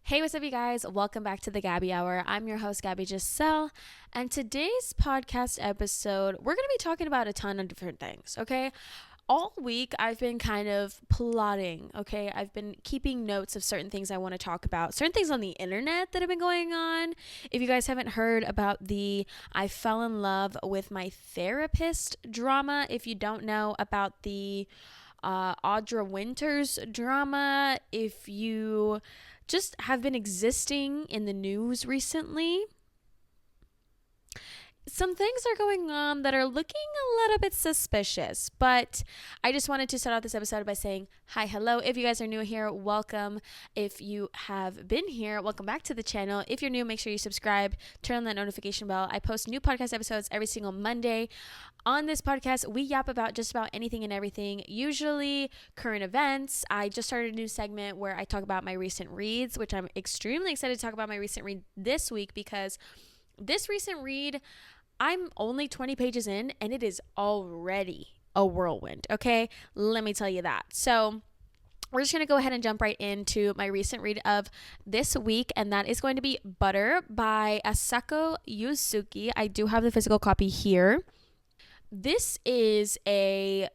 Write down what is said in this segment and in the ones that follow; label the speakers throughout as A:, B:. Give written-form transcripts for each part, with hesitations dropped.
A: Hey, what's up, you guys? Welcome back to the Gabby Hour. I'm your host, Gabby Giselle, and today's podcast episode, we're going to be talking about a ton of different things, okay? All week, I've been kind of plotting, okay? I've been keeping notes of certain things I want to talk about, certain things on the internet that have been going on. If you guys haven't heard about the I fell in love with my therapist drama, if you don't know about the Audra Winters drama, if you just have been existing in the news recently, some things are going on that are looking a little bit suspicious, but I just wanted to start out this episode by saying hi, hello. If you guys are new here, welcome. If you have been here, welcome back to the channel. If you're new, make sure you subscribe, turn on that notification bell. I post new podcast episodes every single Monday. On this podcast, we yap about just about anything and everything, usually current events. I just started a new segment where I talk about my recent reads, which I'm extremely excited to talk about my recent read this week because this recent read, I'm only 20 pages in and it is already a whirlwind, okay? Let me tell you that. So we're just going to go ahead and jump right into my recent read of this week, and that is going to be Butter by Asako Yusuke. I do have the physical copy here. This is I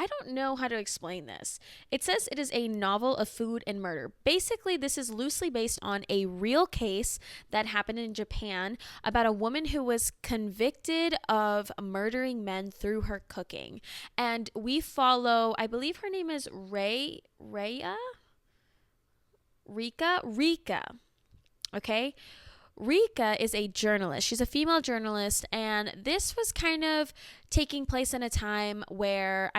A: don't know how to explain this. It says it is a novel of food and murder. Basically, this is loosely based on a real case that happened in Japan about a woman who was convicted of murdering men through her cooking. And we follow, I believe her name is Rika. Okay? Rika is a journalist. She's a female journalist, and this was kind of taking place in a time where,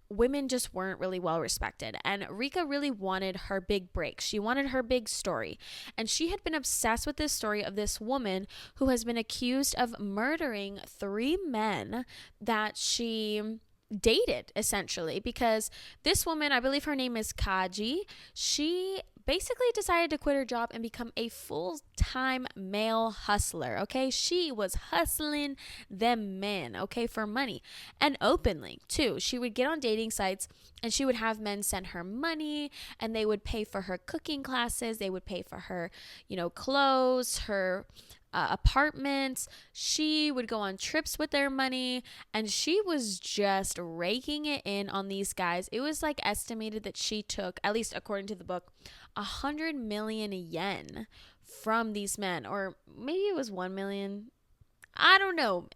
A: women just weren't really well respected, and Rika really wanted her big break. She wanted her big story, and she had been obsessed with this story of this woman who has been accused of murdering 3 men that she dated, essentially, because this woman, I believe her name is Kaji, she basically decided to quit her job and become a full-time male hustler, okay? She was hustling them men, okay, for money, and openly, too. She would get on dating sites, and she would have men send her money, and they would pay for her cooking classes, they would pay for her, clothes, her apartments. She would go on trips with their money, and she was just raking it in on these guys. It was like estimated that she took, at least according to the book, 100 million yen from these men, or maybe it was 1 million. I don't know.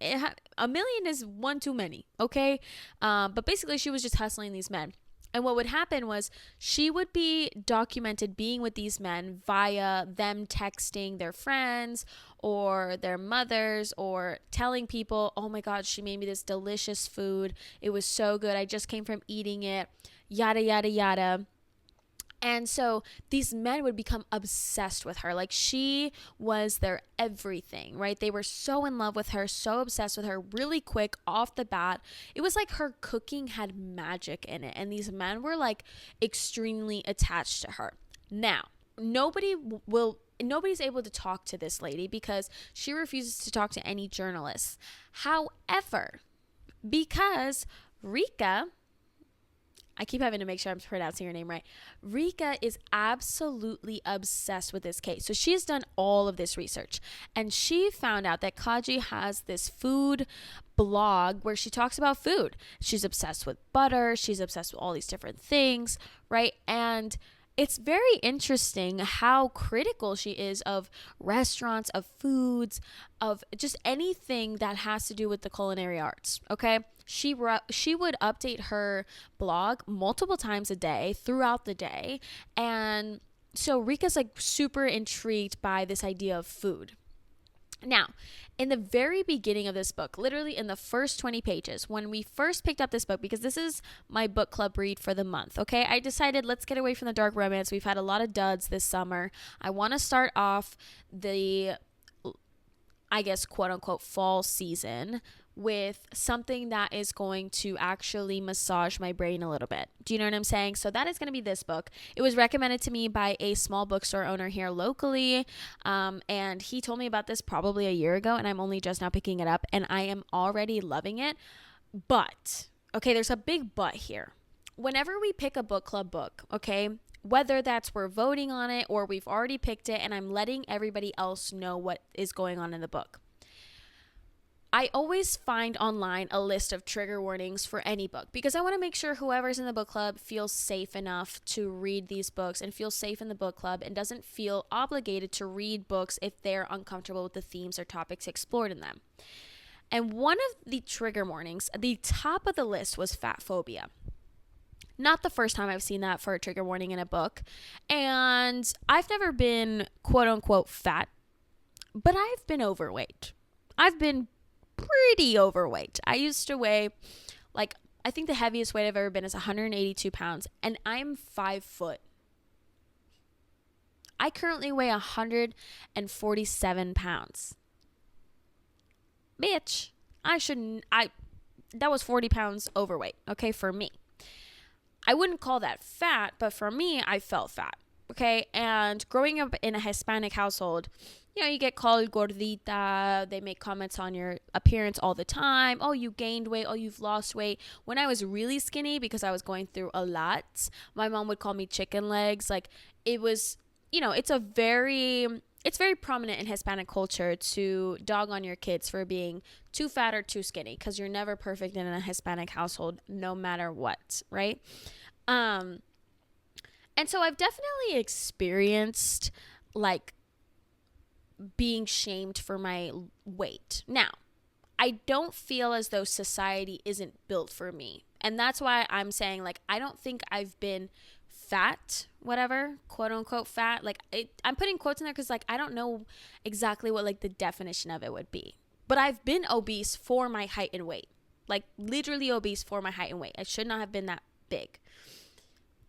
A: A million is one too many, okay? But basically, she was just hustling these men. And what would happen was she would be documented being with these men via them texting their friends or their mothers or telling people, oh my God, she made me this delicious food. It was so good. I just came from eating it, yada, yada, yada. And so these men would become obsessed with her. Like, she was their everything, right? They were so in love with her, so obsessed with her really quick off the bat. It was like her cooking had magic in it. And these men were like extremely attached to her. Now, nobody's able to talk to this lady because she refuses to talk to any journalists. However, because Rika, I keep having to make sure I'm pronouncing her name right. Rika is absolutely obsessed with this case. So she has done all of this research, and she found out that Kaji has this food blog where she talks about food. She's obsessed with butter. She's obsessed with all these different things, right? And it's very interesting how critical she is of restaurants, of foods, of just anything that has to do with the culinary arts, okay? She would update her blog multiple times a day throughout the day. And so Rika's like super intrigued by this idea of food. Now, in the very beginning of this book, literally in the first 20 pages, when we first picked up this book, because this is my book club read for the month, okay? I decided let's get away from the dark romance. We've had a lot of duds this summer. I want to start off the, I guess, quote unquote, fall season with something that is going to actually massage my brain a little bit. Do you know what I'm saying? So that is going to be this book. It was recommended to me by a small bookstore owner here locally, and he told me about this probably a year ago, and I'm only just now picking it up, and I am already loving it. But, okay, there's a big but here. Whenever we pick a book club book, okay, whether that's we're voting on it or we've already picked it and I'm letting everybody else know what is going on in the book. I always find online a list of trigger warnings for any book because I want to make sure whoever's in the book club feels safe enough to read these books and feels safe in the book club and doesn't feel obligated to read books if they're uncomfortable with the themes or topics explored in them. And one of the trigger warnings, the top of the list, was fat phobia. Not the first time I've seen that for a trigger warning in a book. And I've never been quote unquote fat, but I've been overweight. I've been pretty overweight. I used to weigh, like, I think the heaviest weight I've ever been is 182 pounds, and I'm 5 foot. I currently weigh 147 pounds. Bitch, that was 40 pounds overweight, okay, for me. I wouldn't call that fat, but for me, I felt fat, okay? And growing up in a Hispanic household, you know, you get called gordita. They make comments on your appearance all the time. Oh, you gained weight. Oh, you've lost weight. When I was really skinny, because I was going through a lot, my mom would call me chicken legs. Like, it was, you know, it's very prominent in Hispanic culture to dog on your kids for being too fat or too skinny, because you're never perfect in a Hispanic household, no matter what, right? And so I've definitely experienced, like, being shamed for my weight. Now, I don't feel as though society isn't built for me. And that's why I'm saying, like, I don't think I've been fat, whatever, quote unquote fat. Like, I'm putting quotes in there because, like, I don't know exactly what, like, the definition of it would be. But I've been obese for my height and weight. Like, literally obese for my height and weight. I should not have been that big.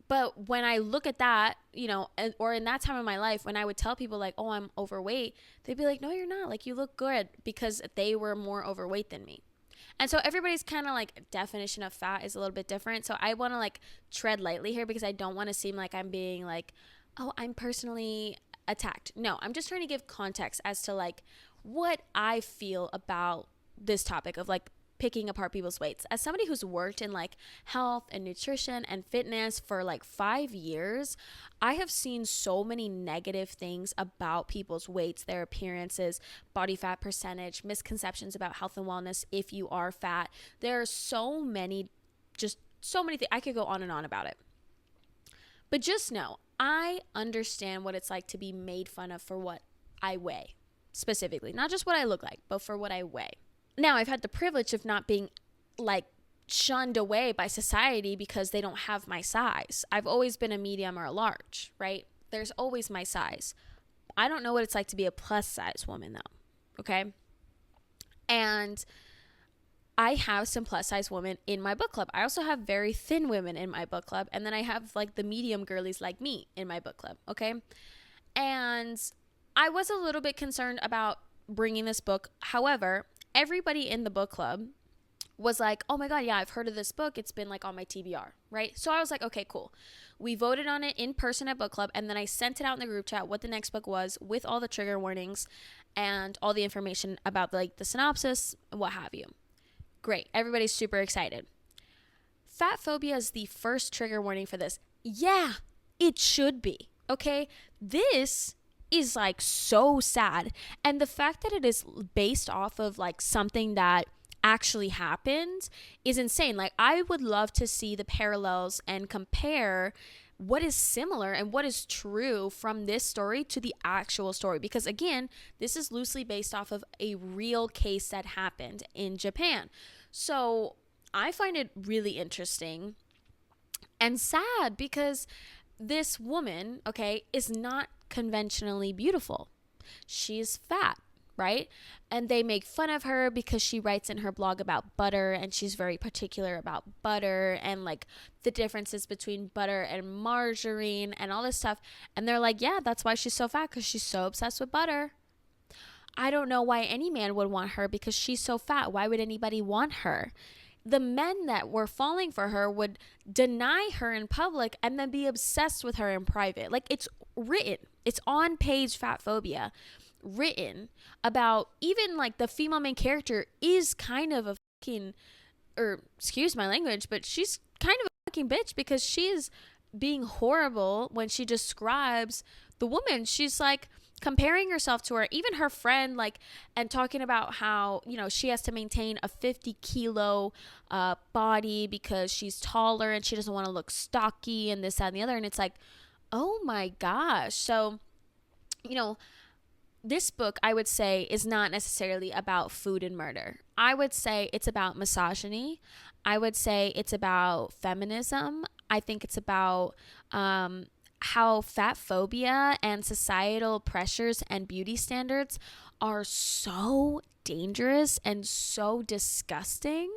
A: But when I look at that, you know, or in that time of my life, when I would tell people, like, oh, I'm overweight, they'd be like, no, you're not. Like, you look good, because they were more overweight than me. And so everybody's kind of, like, definition of fat is a little bit different. So I want to, like, tread lightly here, because I don't want to seem like I'm being like, oh, I'm personally attacked. No, I'm just trying to give context as to, like, what I feel about this topic of, like, picking apart people's weights. As somebody who's worked in, like, health and nutrition and fitness for, like, 5 years, I have seen so many negative things about people's weights, their appearances, body fat percentage, misconceptions about health and wellness if you are fat. There are so many things. I could go on and on about it. But just know, I understand what it's like to be made fun of for what I weigh, specifically. Not just what I look like, but for what I weigh. Now, I've had the privilege of not being, like, shunned away by society because they don't have my size. I've always been a medium or a large, right? There's always my size. I don't know what it's like to be a plus size woman, though, okay? And I have some plus size women in my book club. I also have very thin women in my book club. And then I have, like, the medium girlies like me in my book club, okay? And I was a little bit concerned about bringing this book. However, everybody in the book club was like, oh my God, yeah, I've heard of this book. It's been, like, on my TBR, right? So I was like, okay, cool. We voted on it in person at book club, and then I sent it out in the group chat what the next book was with all the trigger warnings and all the information about, like, the synopsis and what have you. Great. Everybody's super excited. Fat phobia is the first trigger warning for this. Yeah, it should be, okay? This is, like, so sad. And the fact that it is based off of, like, something that actually happened is insane. Like, I would love to see the parallels and compare what is similar and what is true from this story to the actual story. Because, again, this is loosely based off of a real case that happened in Japan. So I find it really interesting and sad because this woman, okay, is not conventionally beautiful. She's fat, right? And they make fun of her because she writes in her blog about butter, and she's very particular about butter and, like, the differences between butter and margarine and all this stuff. And they're like, yeah, that's why she's so fat, because she's so obsessed with butter. I don't know why any man would want her because she's so fat. Why would anybody want her? The men that were falling for her would deny her in public and then be obsessed with her in private. Like, it's written. It's on page Fat Phobia, written about, even, like, the female main character is kind of a fucking, or excuse my language, but she's kind of a fucking bitch because she's being horrible when she describes the woman. She's like comparing herself to her, even her friend, like, and talking about how, you know, she has to maintain a 50-kilo body because she's taller and she doesn't want to look stocky and this, that, and the other. And it's like, oh my gosh. So, you know, this book, I would say, is not necessarily about food and murder. I would say it's about misogyny. I would say it's about feminism. I think it's about how fat phobia and societal pressures and beauty standards are so dangerous and so disgusting.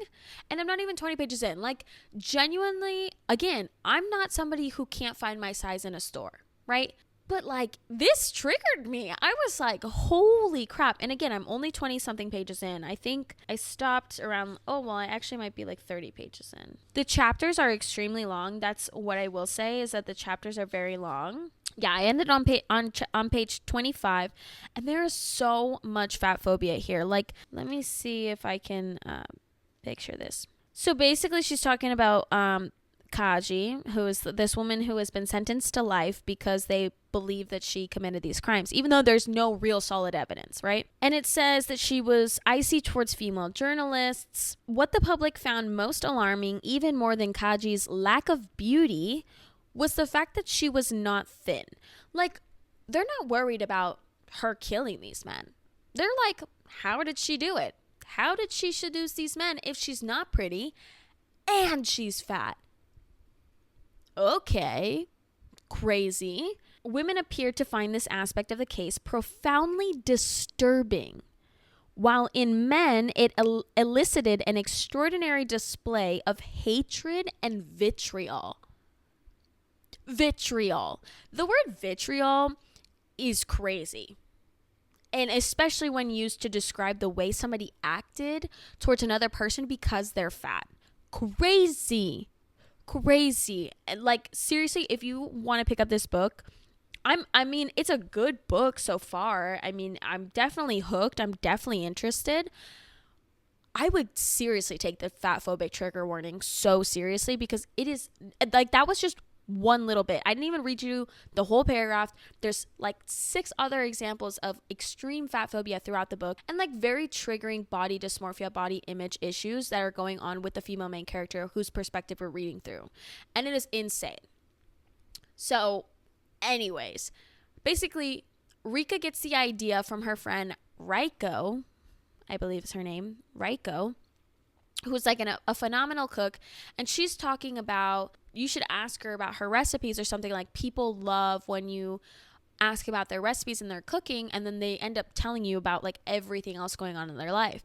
A: And I'm not even 20 pages in. Like, genuinely, again, I'm not somebody who can't find my size in a store, right? But like, this triggered me. I was like, holy crap. And again, I'm only 20 something pages in. I think I stopped around, I actually might be like 30 pages in. The chapters are extremely long. That's what I will say, is that the chapters are very long. Yeah, I ended on page 25, and there is so much fat phobia here. Like, let me see if I can picture this. So basically, she's talking about Kaji, who is this woman who has been sentenced to life because they believe that she committed these crimes, even though there's no real solid evidence, right? And it says that she was icy towards female journalists. What the public found most alarming, even more than Kaji's lack of beauty, was the fact that she was not thin. Like, they're not worried about her killing these men. They're like, how did she do it? How did she seduce these men if she's not pretty and she's fat? Okay, crazy. Women appeared to find this aspect of the case profoundly disturbing, while in men it elicited an extraordinary display of hatred and vitriol. Vitriol. The word vitriol is crazy. And especially when used to describe the way somebody acted towards another person because they're fat. Crazy. And like, seriously, if you want to pick up this book, I mean, it's a good book so far. I mean, I'm definitely hooked. I'm definitely interested. I would seriously take the fat phobic trigger warning so seriously, because it is like, that was just one little bit. I didn't even read you the whole paragraph. There's like 6 other examples of extreme fat phobia throughout the book, and like very triggering body dysmorphia, body image issues that are going on with the female main character whose perspective we're reading through. And it is insane. So anyways, basically, Rika gets the idea from her friend Raiko, I believe is her name, Raiko, who's like a phenomenal cook. And she's talking about, you should ask her about her recipes or something. Like, people love when you ask about their recipes and their cooking, and then they end up telling you about like everything else going on in their life.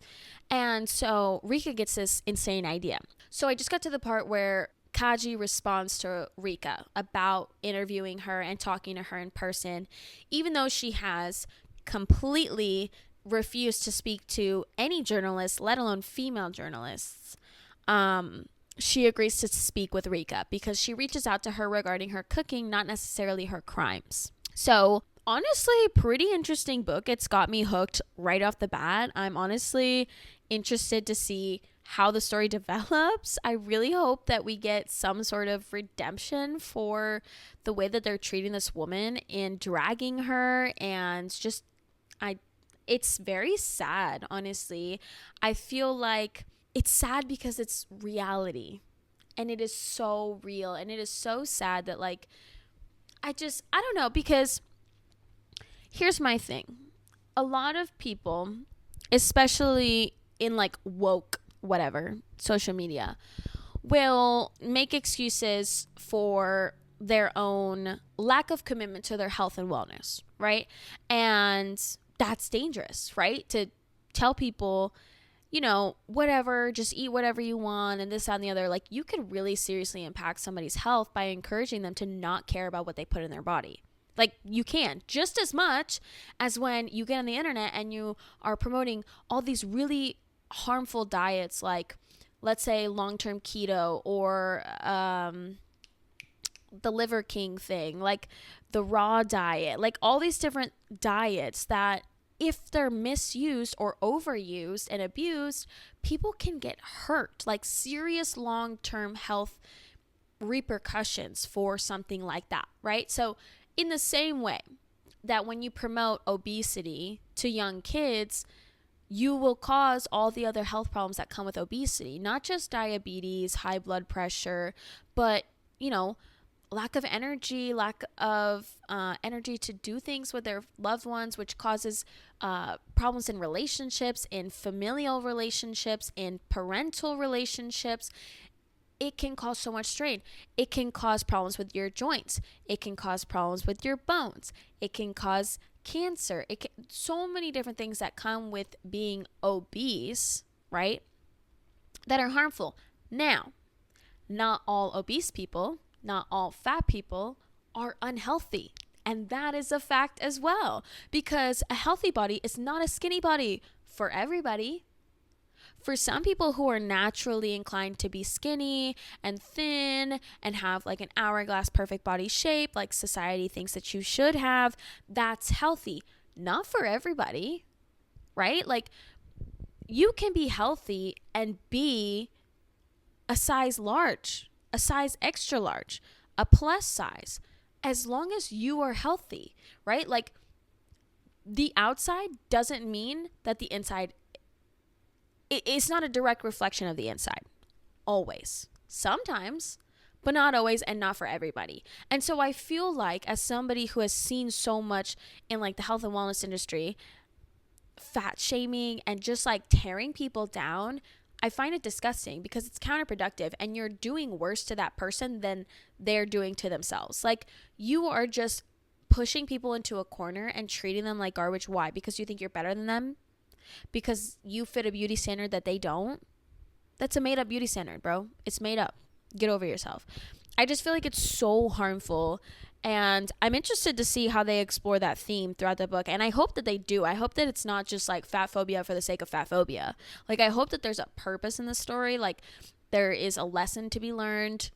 A: And so Rika gets this insane idea. So I just got to the part where Kaji responds to Rika about interviewing her and talking to her in person, even though she has completely refused to speak to any journalist, let alone female journalists. She agrees to speak with Rika because she reaches out to her regarding her cooking, not necessarily her crimes. So honestly, pretty interesting book. It's got me hooked right off the bat. I'm honestly interested to see how the story develops. I really hope that we get some sort of redemption for the way that they're treating this woman and dragging her, and just, it's very sad, honestly. I feel like it's sad because it's reality, and it is so real, and it is so sad that, like, I don't know, because here's my thing. A lot of people, especially in like woke whatever social media, will make excuses for their own lack of commitment to their health and wellness, right? And that's dangerous, right? To tell people, you know, whatever, just eat whatever you want and this, that, and the other. Like, you could really seriously impact somebody's health by encouraging them to not care about what they put in their body. Like, you can, just as much as when you get on the internet and you are promoting all these really harmful diets, like, let's say long-term keto, or the Liver King thing, like the raw diet, like all these different diets that, if they're misused or overused and abused, people can get hurt, like serious long-term health repercussions for something like that, right? So in the same way that when you promote obesity to young kids, you will cause all the other health problems that come with obesity, not just diabetes, high blood pressure, but, you know, lack of energy, energy to do things with their loved ones, which causes problems in relationships, in familial relationships, in parental relationships. It can cause so much strain. It can cause problems with your joints. It can cause problems with your bones. It can cause cancer. So many different things that come with being obese, right? That are harmful. Now, not all obese people, not all fat people are unhealthy. And that is a fact as well, because a healthy body is not a skinny body for everybody. For some people who are naturally inclined to be skinny and thin and have like an hourglass perfect body shape, like society thinks that you should have, that's healthy. Not for everybody, right? Like, you can be healthy and be a size large, a size extra large, a plus size, as long as you are healthy, right? Like, the outside doesn't mean that the inside, it's not a direct reflection of the inside. Always. Sometimes, but not always, and not for everybody. And so I feel like, as somebody who has seen so much in like the health and wellness industry, fat shaming and just like tearing people down, I find it disgusting, because it's counterproductive, and you're doing worse to that person than they're doing to themselves. Like, you are just pushing people into a corner and treating them like garbage. Why? Because you think you're better than them? Because you fit a beauty standard that they don't? That's a made up beauty standard, bro. It's made up. Get over yourself. I just feel like it's so harmful, and I'm interested to see how they explore that theme throughout the book. And I hope that they do. I hope that it's not just like fat phobia for the sake of fat phobia. Like, I hope that there's a purpose in the story. Like, there is a lesson to be learned.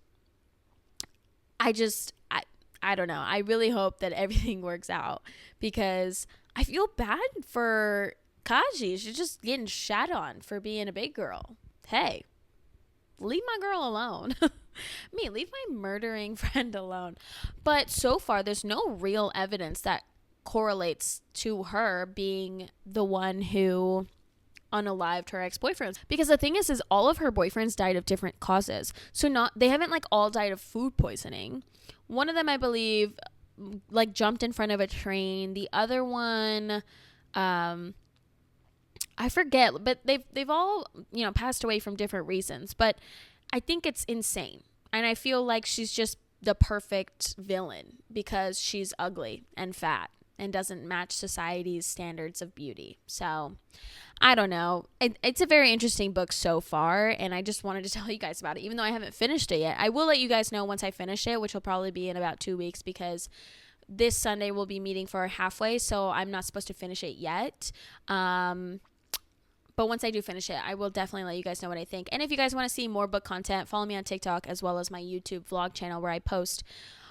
A: I don't know. I really hope that everything works out, because I feel bad for Kaji. She's just getting shat on for being a big girl. Hey, leave my girl alone. Leave my murdering friend alone. But so far, there's no real evidence that correlates to her being the one who unalived her ex-boyfriends. Because the thing is all of her boyfriends died of different causes. So they haven't like all died of food poisoning. One of them, I believe, like jumped in front of a train. The other one, I forget, but they've all, passed away from different reasons. But I think it's insane. And I feel like she's just the perfect villain, because she's ugly and fat and doesn't match society's standards of beauty. So I don't know. It's a very interesting book so far, and I just wanted to tell you guys about it, even though I haven't finished it yet. I will let you guys know once I finish it, which will probably be in about 2 weeks, because this Sunday we'll be meeting for halfway, so I'm not supposed to finish it yet. But once I do finish it, I will definitely let you guys know what I think. And if you guys want to see more book content, follow me on TikTok, as well as my YouTube vlog channel, where I post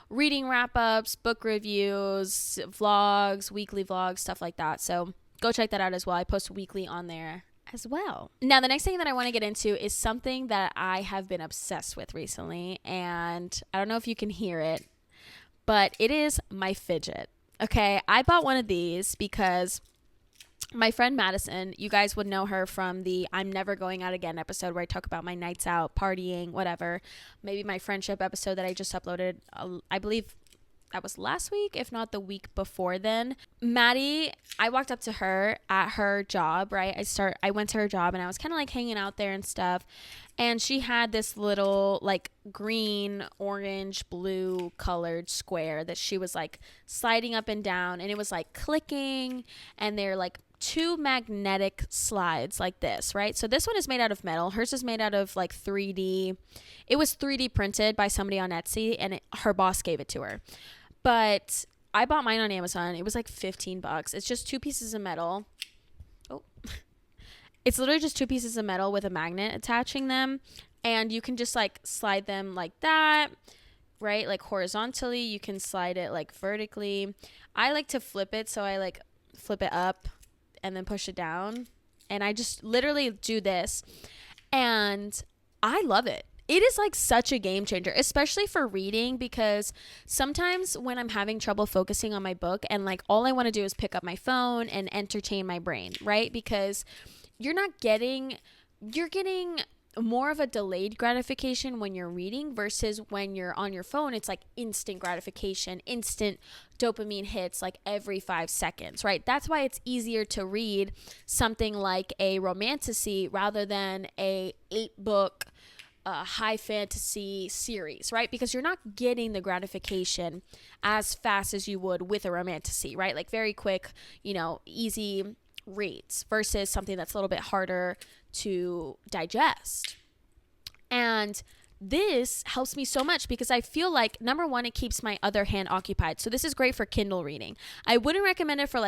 A: reading wrap-ups, book reviews, vlogs, weekly vlogs, stuff like that. So go check that out as well. I post weekly on there as well. Now, the next thing that I want to get into is something that I have been obsessed with recently. And I don't know if you can hear it, but it is my fidget. Okay, I bought one of these because my friend Madison, you guys would know her from the I'm Never Going Out Again episode, where I talk about my nights out, partying, whatever. Maybe my friendship episode that I just uploaded, I believe that was last week, if not the week before then. Maddie, I walked up to her at her job, right? I went to her job, and I was kind of like hanging out there and stuff. And she had this little like green, orange, blue colored square that she was like sliding up and down, and it was like clicking, and they're like 2 magnetic slides like this, right? So this one is made out of metal. Hers is made out of like 3D. It was 3D printed by somebody on Etsy, and her boss gave it to her. But I bought mine on Amazon. It was like $15. It's just 2 pieces of metal. Oh, it's literally just 2 pieces of metal with a magnet attaching them. And you can just like slide them like that, right? Like horizontally. You can slide it like vertically. I like to flip it. So I like flip it up and then push it down. And I just literally do this. And I love it. it is like such a game changer, especially for reading, because sometimes when I'm having trouble focusing on my book and like all I want to do is pick up my phone and entertain my brain, right? Because you're getting more of a delayed gratification when you're reading versus when you're on your phone. It's like instant gratification, instant dopamine hits like every 5 seconds, right? That's why it's easier to read something like a romantasy rather than a 8-book high fantasy series, right? Because you're not getting the gratification as fast as you would with a romantasy, right? Like very quick, easy reads versus something that's a little bit harder to digest. And this helps me so much because I feel like, number one, it keeps my other hand occupied. So this is great for Kindle reading. I wouldn't recommend it for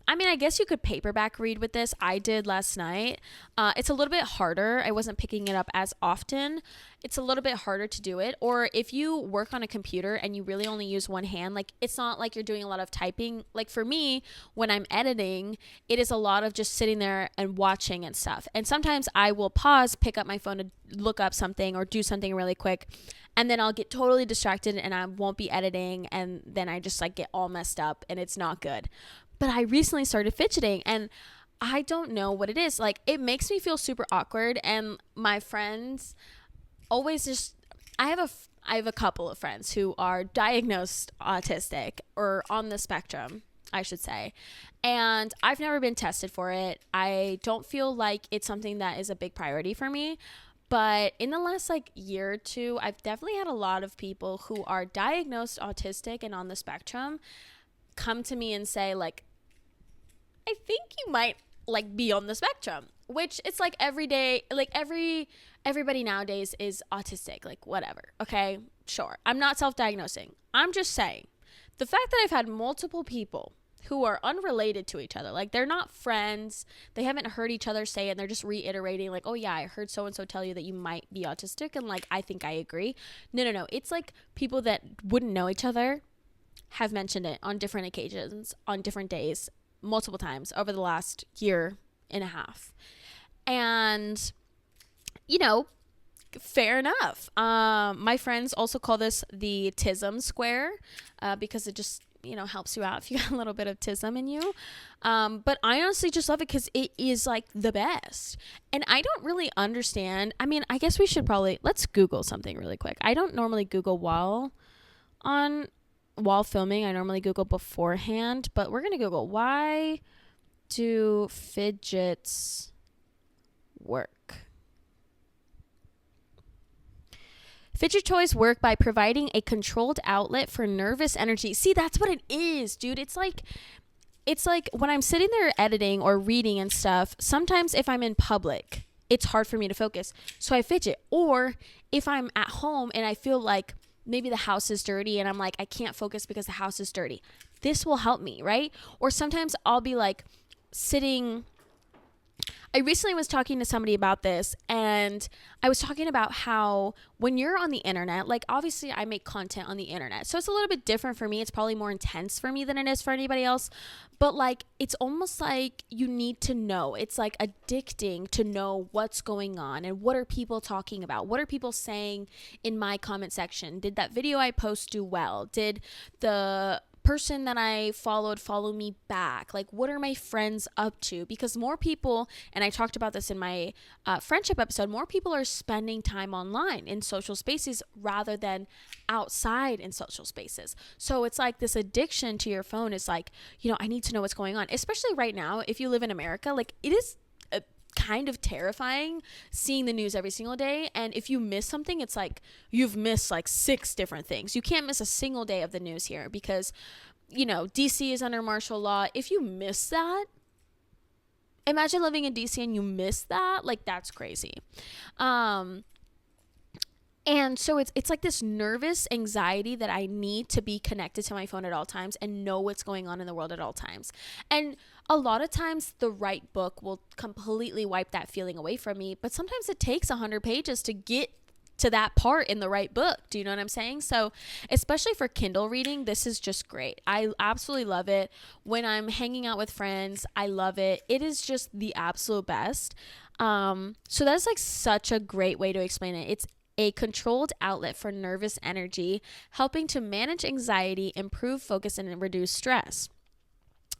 A: I guess you could paperback read with this. I did last night. It's a little bit harder. I wasn't picking it up as often. It's a little bit harder to do it. Or if you work on a computer and you really only use one hand, like it's not like you're doing a lot of typing. Like for me, when I'm editing, it is a lot of just sitting there and watching and stuff. And sometimes I will pause, pick up my phone to look up something or do something really quick. And then I'll get totally distracted and I won't be editing. And then I just like get all messed up and it's not good. But I recently started fidgeting and I don't know what it is. Like it makes me feel super awkward. And my friends always just, I have a couple of friends who are diagnosed autistic or on the spectrum, I should say. And I've never been tested for it. I don't feel like it's something that is a big priority for me. But in the last year or two, I've definitely had a lot of people who are diagnosed autistic and on the spectrum come to me and say I think you might be on the spectrum, which it's every day, everybody nowadays is autistic, whatever. Okay, sure. I'm not self-diagnosing. I'm just saying the fact that I've had multiple people who are unrelated to each other, they're not friends, they haven't heard each other say it, and they're just reiterating oh yeah, I heard so-and-so tell you that you might be autistic, and I think I agree. No. It's people that wouldn't know each other have mentioned it on different occasions, on different days, multiple times over the last year and a half. And, fair enough. My friends also call this the TISM square because it just, helps you out if you got a little bit of TISM in you. But I honestly just love it because it is the best. And I don't really understand. I guess we should let's Google something really quick. I don't normally Google while filming. I normally Google beforehand, but we're going to Google, why do fidgets work? Fidget toys work by providing a controlled outlet for nervous energy. See, that's what it is, dude. It's like when I'm sitting there editing or reading and stuff, sometimes if I'm in public, it's hard for me to focus. So I fidget. Or if I'm at home and I feel maybe the house is dirty and I'm I can't focus because the house is dirty. This will help me, right? Or sometimes I'll be sitting. I recently was talking to somebody about this, and I was talking about how when you're on the internet, obviously I make content on the internet, so it's a little bit different for me. It's probably more intense for me than it is for anybody else, but it's almost you need to know. It's addicting to know what's going on and what are people talking about. What are people saying in my comment section? Did that video I post do well? Did the person that I followed follow me back? What are my friends up to? Because more people, and I talked about this in my friendship episode, more people are spending time online in social spaces rather than outside in social spaces. So it's this addiction to your phone is I need to know what's going on, especially right now. If you live in America, it is kind of terrifying seeing the news every single day, and if you miss something, it's you've missed 6 different things. You can't miss a single day of the news here because DC is under martial law. If you miss that, imagine living in DC and you miss that, that's crazy. And so it's this nervous anxiety that I need to be connected to my phone at all times and know what's going on in the world at all times. And a lot of times the right book will completely wipe that feeling away from me, but sometimes it takes 100 pages to get to that part in the right book. Do you know what I'm saying? So especially for Kindle reading, this is just great. I absolutely love it. When I'm hanging out with friends, I love it. It is just the absolute best. So that's such a great way to explain it. a controlled outlet for nervous energy, helping to manage anxiety, improve focus, and reduce stress.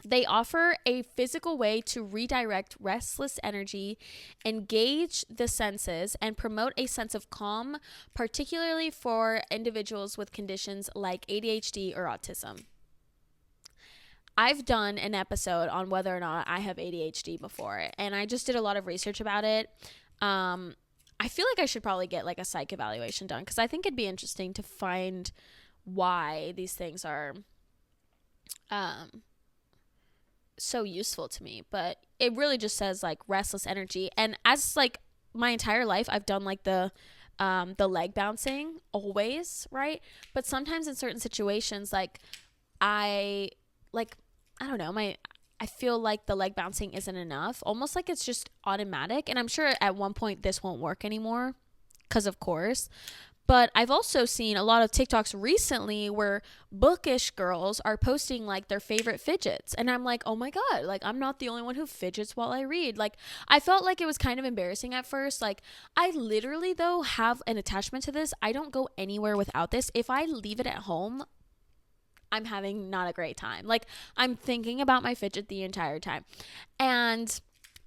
A: They offer a physical way to redirect restless energy, engage the senses, and promote a sense of calm, particularly for individuals with conditions like ADHD or autism. I've done an episode on whether or not I have ADHD before, and I just did a lot of research about it. I feel like I should probably get like a psych evaluation done, because I think it'd be interesting to find why these things are so useful to me. But it really just says like restless energy, and as like my entire life I've done like the leg bouncing always, right? But sometimes in certain situations, like I don't know, I feel like the leg bouncing isn't enough, almost like it's just automatic. And I'm sure at one point this won't work anymore, because of course. But I've also seen a lot of TikToks recently where bookish girls are posting like their favorite fidgets. And I'm like, oh my God, like I'm not the only one who fidgets while I read. Like I felt like it was kind of embarrassing at first. Like I literally though have an attachment to this. I don't go anywhere without this. If I leave it at home, I'm having not a great time. Like I'm thinking about my fidget the entire time. And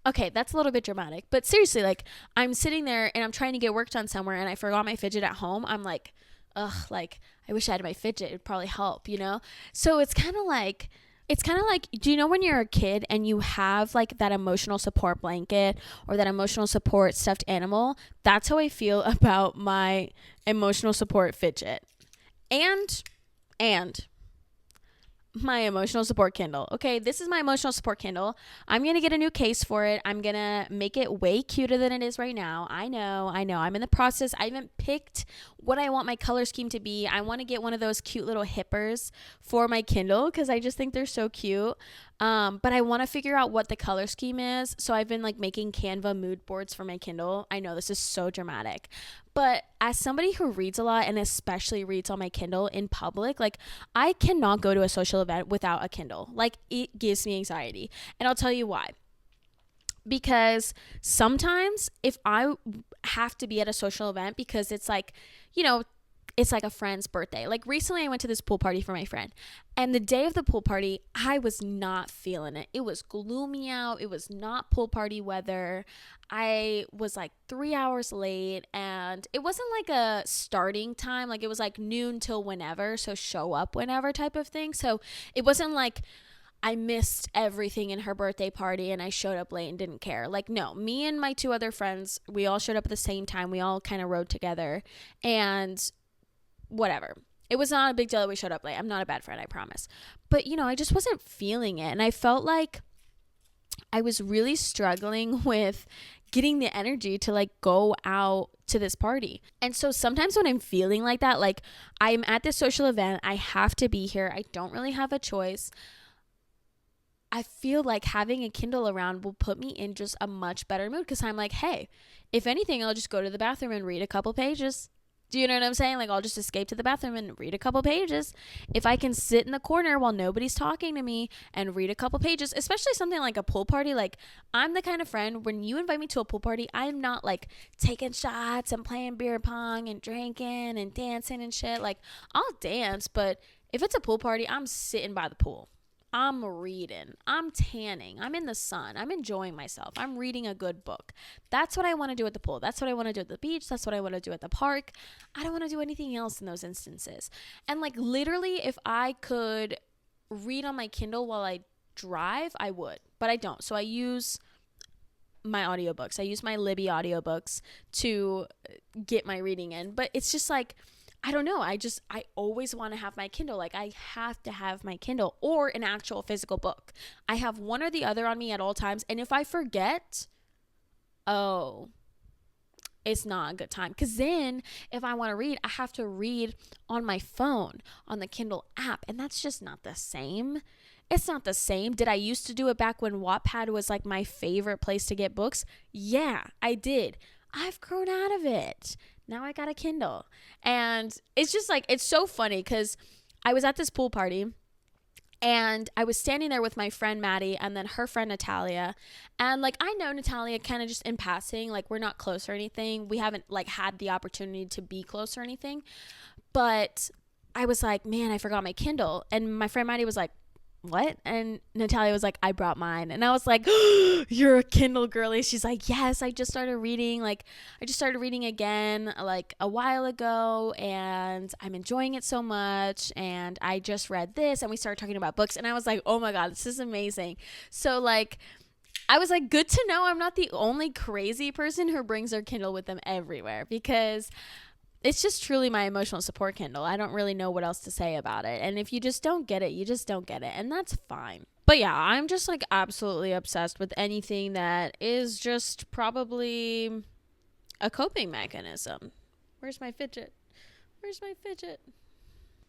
A: okay, that's a little bit dramatic, but seriously, like I'm sitting there and I'm trying to get work done somewhere and I forgot my fidget at home. I'm like, ugh, like I wish I had my fidget. It'd probably help, you know? So it's kind of like, do you know when you're a kid and you have like that emotional support blanket or that emotional support stuffed animal? That's how I feel about my emotional support fidget. And my emotional support Kindle. Okay, this is my emotional support Kindle. I'm going to get a new case for it. I'm going to make it way cuter than it is right now. I know. I'm in the process. I haven't picked what I want my color scheme to be. I want to get one of those cute little hippers for my Kindle because I just think they're so cute. But I want to figure out what the color scheme is. So I've been like making Canva mood boards for my Kindle. I know this is so dramatic, but as somebody who reads a lot and especially reads on my Kindle in public, like I cannot go to a social event without a Kindle. Like it gives me anxiety. And I'll tell you why. Because sometimes if I have to be at a social event because it's like, you know, it's like a friend's birthday. Like recently I went to this pool party for my friend, and the day of the pool party, I was not feeling it. It was gloomy out. It was not pool party weather. I was like 3 hours late, and it wasn't like a starting time. Like it was like noon till whenever. So show up whenever type of thing. So it wasn't like I missed everything in her birthday party and I showed up late and didn't care. Like, no, me and my two other friends, we all showed up at the same time. We all kind of rode together, and whatever. It was not a big deal that we showed up late. I'm not a bad friend, I promise. But, you know, I just wasn't feeling it. And I felt like I was really struggling with getting the energy to like go out to this party. And so sometimes when I'm feeling like that, like I'm at this social event, I have to be here. I don't really have a choice. I feel like having a Kindle around will put me in just a much better mood, because I'm like, hey, if anything, I'll just go to the bathroom and read a couple pages. Do you know what I'm saying? Like, I'll just escape to the bathroom and read a couple pages. If I can sit in the corner while nobody's talking to me and read a couple pages, especially something like a pool party. Like, I'm the kind of friend, when you invite me to a pool party, I'm not like taking shots and playing beer pong and drinking and dancing and shit. Like, I'll dance, but if it's a pool party, I'm sitting by the pool. I'm reading, I'm tanning, I'm in the sun, I'm enjoying myself, I'm reading a good book. That's what I want to do at the pool. That's what I want to do at the beach. That's what I want to do at the park. I don't want to do anything else in those instances. And like literally, if I could read on my Kindle while I drive, I would, but I don't. So I use my audiobooks. I use my Libby audiobooks to get my reading in. But it's just like, I don't know. I always want to have my Kindle. Like, I have to have my Kindle or an actual physical book. I have one or the other on me at all times. And if I forget, oh, it's not a good time. Because then if I want to read, I have to read on my phone, on the Kindle app. And that's just not the same. It's not the same. Did I used to do it back when Wattpad was like my favorite place to get books? Yeah, I did. I've grown out of it. Now I got a Kindle. And it's just like, it's so funny because I was at this pool party And I was standing there with my friend Maddie and then her friend Natalia. And like, I know Natalia kind of just in passing, like we're not close or anything. We haven't like had the opportunity to be close or anything. But I was like, man, I forgot my Kindle. And my friend Maddie was like, what? And Natalia was like, I brought mine. And I was like, oh, you're a Kindle girly. She's like, yes, I just started reading. Like, I just started reading again like a while ago, and I'm enjoying it so much. And I just read this, and we started talking about books. And I was like, oh my God, this is amazing. So like, I was like, good to know I'm not the only crazy person who brings their Kindle with them everywhere, because it's just truly my emotional support Kindle. I don't really know what else to say about it. And if you just don't get it, you just don't get it. And that's fine. But yeah, I'm just like absolutely obsessed with anything that is just probably a coping mechanism. Where's my fidget? Where's my fidget?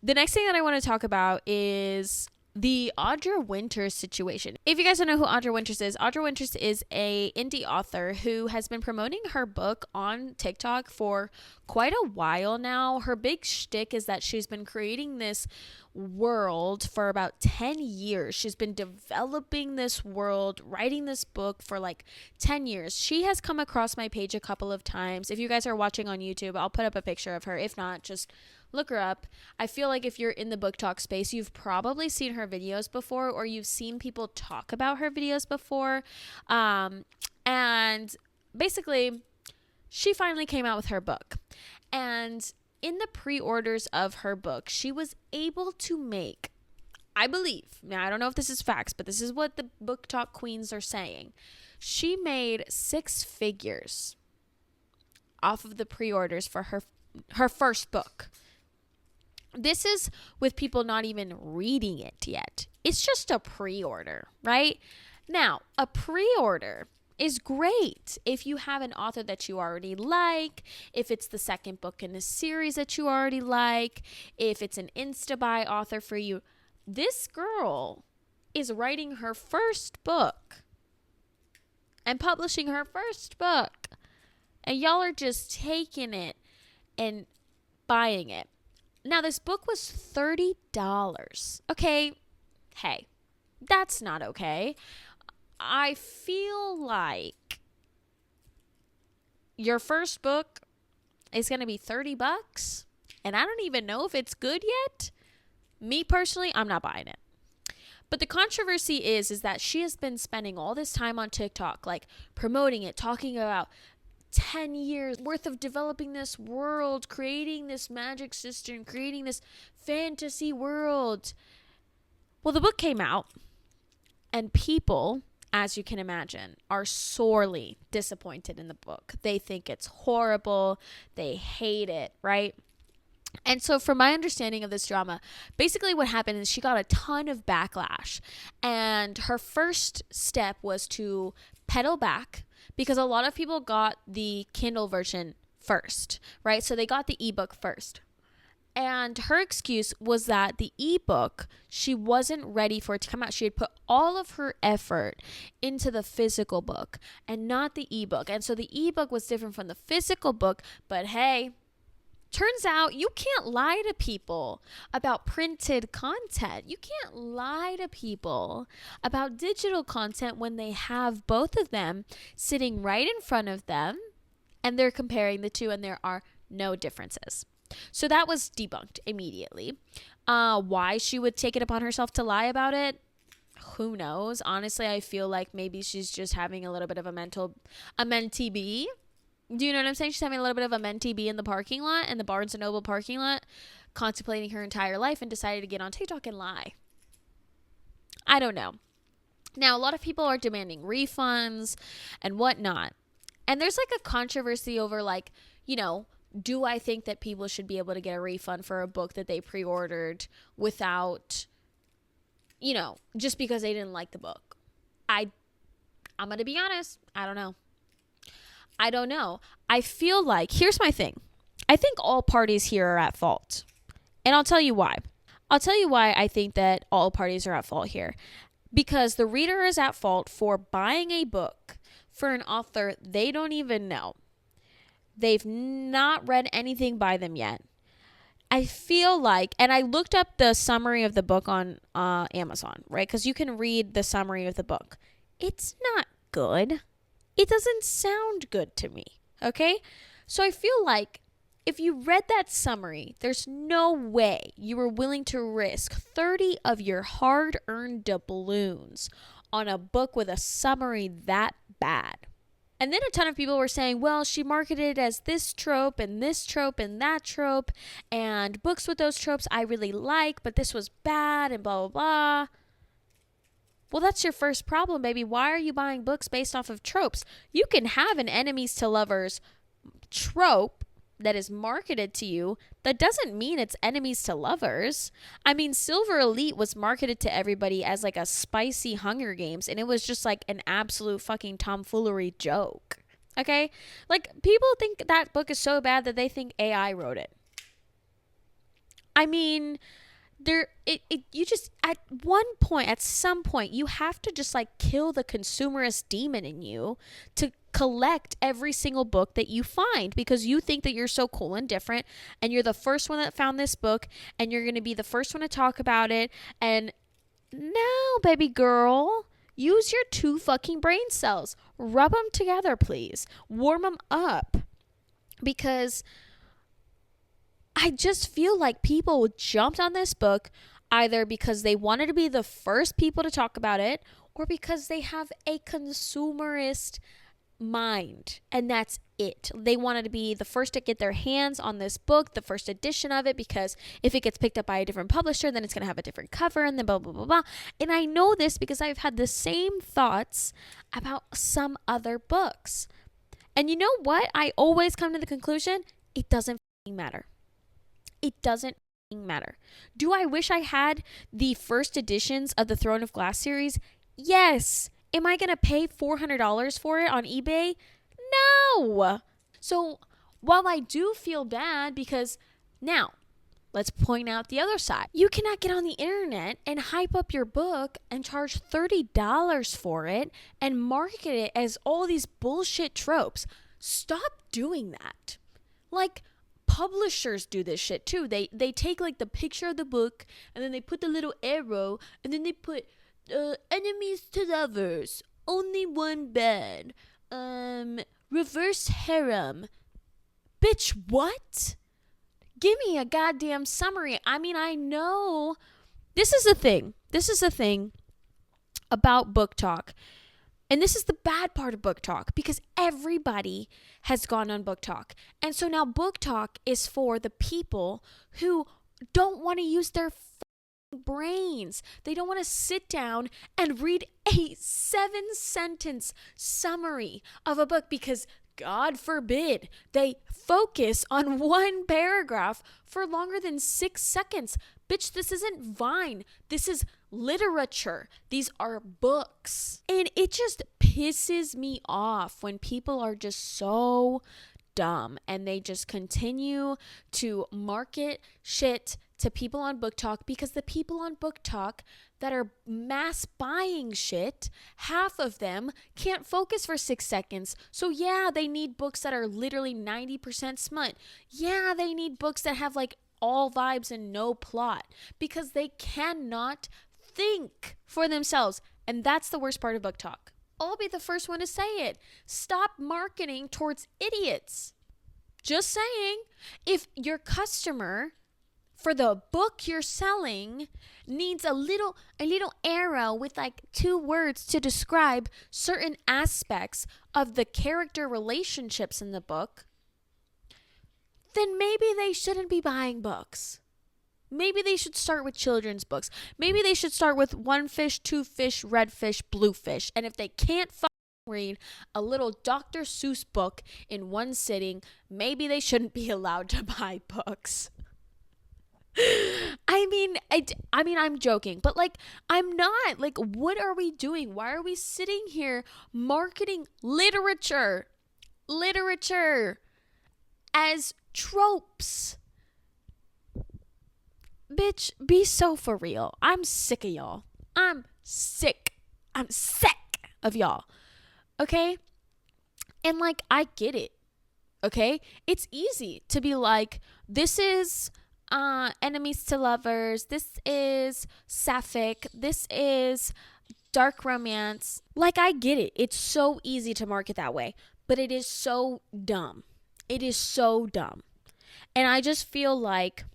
A: The next thing that I want to talk about is the Audra Winters situation. If you guys don't know who Audra Winters is a indie author who has been promoting her book on TikTok for quite a while now. Her big shtick is that she's been creating this world for about 10 years. She's been developing this world, writing this book for like 10 years. She has come across my page a couple of times. If you guys are watching on YouTube, I'll put up a picture of her. If not, just look her up. I feel like if you're in the Booktok space, you've probably seen her videos before, or you've seen people talk about her videos before. And basically, she finally came out with her book. And in the pre-orders of her book, she was able to make, I believe, now I don't know if this is facts, but this is what the Booktok queens are saying. She made 6 figures off of the pre-orders for her first book. This is with people not even reading it yet. It's just a pre-order, right? Now, a pre-order is great if you have an author that you already like, if it's the second book in a series that you already like, if it's an Insta-buy author for you. This girl is writing her first book and publishing her first book, and y'all are just taking it and buying it. Now, this book was $30. Okay, hey, that's not okay. I feel like your first book is going to be $30, and I don't even know if it's good yet. Me personally, I'm not buying it. But the controversy is that she has been spending all this time on TikTok, like promoting it, talking about 10 years worth of developing this world, creating this magic system, creating this fantasy world. Well, the book came out, and people, as you can imagine, are sorely disappointed in the book. They think it's horrible. They hate it, right? And so from my understanding of this drama, basically what happened is she got a ton of backlash. And her first step was to pedal back, because a lot of people got the Kindle version first, right? So they got the ebook first. And her excuse was that the ebook, she wasn't ready for it to come out. She had put all of her effort into the physical book and not the ebook. And so the ebook was different from the physical book. But hey, turns out you can't lie to people about printed content. You can't lie to people about digital content when they have both of them sitting right in front of them and they're comparing the two and there are no differences. So that was debunked immediately. Why she would take it upon herself to lie about it, who knows? Honestly, I feel like maybe she's just having a little bit of a mentee bee. Do you know what I'm saying? She's having a little bit of a mentee bee in the parking lot, in the Barnes & Noble parking lot, contemplating her entire life and decided to get on TikTok and lie. I don't know. Now, a lot of people are demanding refunds and whatnot. And there's like a controversy over like, you know, do I think that people should be able to get a refund for a book that they pre-ordered without, you know, just because they didn't like the book? I'm going to be honest. I don't know. I feel like, here's my thing. I think all parties here are at fault. And I'll tell you why. I think that all parties are at fault here. Because the reader is at fault for buying a book for an author they don't even know. They've not read anything by them yet. I feel like, and I looked up the summary of the book on Amazon, right? Because you can read the summary of the book. It's not good. It doesn't sound good to me, okay? So I feel like if you read that summary, there's no way you were willing to risk 30 of your hard-earned doubloons on a book with a summary that bad. And then a ton of people were saying, well, she marketed it as this trope and this trope and that trope, and books with those tropes I really like, but this was bad and blah, blah, blah. Well, that's your first problem, baby. Why are you buying books based off of tropes? You can have an enemies to lovers trope that is marketed to you. That doesn't mean it's enemies to lovers. I mean, Silver Elite was marketed to everybody as like a spicy Hunger Games, and it was just like an absolute fucking tomfoolery joke. Okay? Like, people think that book is so bad that they think AI wrote it. I mean, you just, at some point, you have to just like kill the consumerist demon in you to collect every single book that you find, because you think that you're so cool and different, and you're the first one that found this book, and you're going to be the first one to talk about it. And no, baby girl, use your 2 fucking brain cells. Rub them together, please. Warm them up. Because I just feel like people jumped on this book either because they wanted to be the first people to talk about it, or because they have a consumerist mind, and that's it. They wanted to be the first to get their hands on this book, the first edition of it, because if it gets picked up by a different publisher, then it's going to have a different cover, and then blah, blah, blah, blah. And I know this because I've had the same thoughts about some other books. And you know what? I always come to the conclusion, it doesn't matter. It doesn't matter. Do I wish I had the first editions of the Throne of Glass series? Yes. Am I going to pay $400 for it on eBay? No. So while I do feel bad, because now let's point out the other side. You cannot get on the internet and hype up your book and charge $30 for it and market it as all these bullshit tropes. Stop doing that. Like, publishers do this shit too. They take like the picture of the book, and then they put the little arrow, and then they put enemies to lovers, only one bad, reverse harem. Bitch, what? Give me a goddamn summary. I mean, I know this is the thing about Booktok. And this is the bad part of Booktok, because everybody has gone on Booktok. And so now Booktok is for the people who don't want to use their brains. They don't want to sit down and read a 7-sentence summary of a book, because God forbid they focus on one paragraph for longer than 6 seconds. Bitch, this isn't Vine. This is literature. These are books. And it just pisses me off when people are just so dumb and they just continue to market shit to people on Booktok, because the people on Booktok that are mass buying shit, half of them can't focus for 6 seconds. So yeah, they need books that are literally 90% smut. Yeah, they need books that have like all vibes and no plot, because they cannot think for themselves. And that's the worst part of Booktok. I'll be the first one to say it. Stop marketing towards idiots. Just saying. If your customer for the book you're selling needs a little arrow with like 2 words to describe certain aspects of the character relationships in the book, then maybe they shouldn't be buying books. Maybe they should start with children's books. Maybe they should start with 1 fish, 2 fish, red fish, blue fish. And if they can't read a little Dr. Seuss book in one sitting, maybe they shouldn't be allowed to buy books. I mean, I'm joking, but like, I'm not. Like, what are we doing? Why are we sitting here marketing literature as tropes? Bitch, be so for real. I'm sick of y'all. I'm sick of y'all. Okay? And like, I get it. Okay? It's easy to be like, this is enemies to lovers. This is sapphic. This is dark romance. Like, I get it. It's so easy to market that way, but it is so dumb. It is so dumb. And I just feel like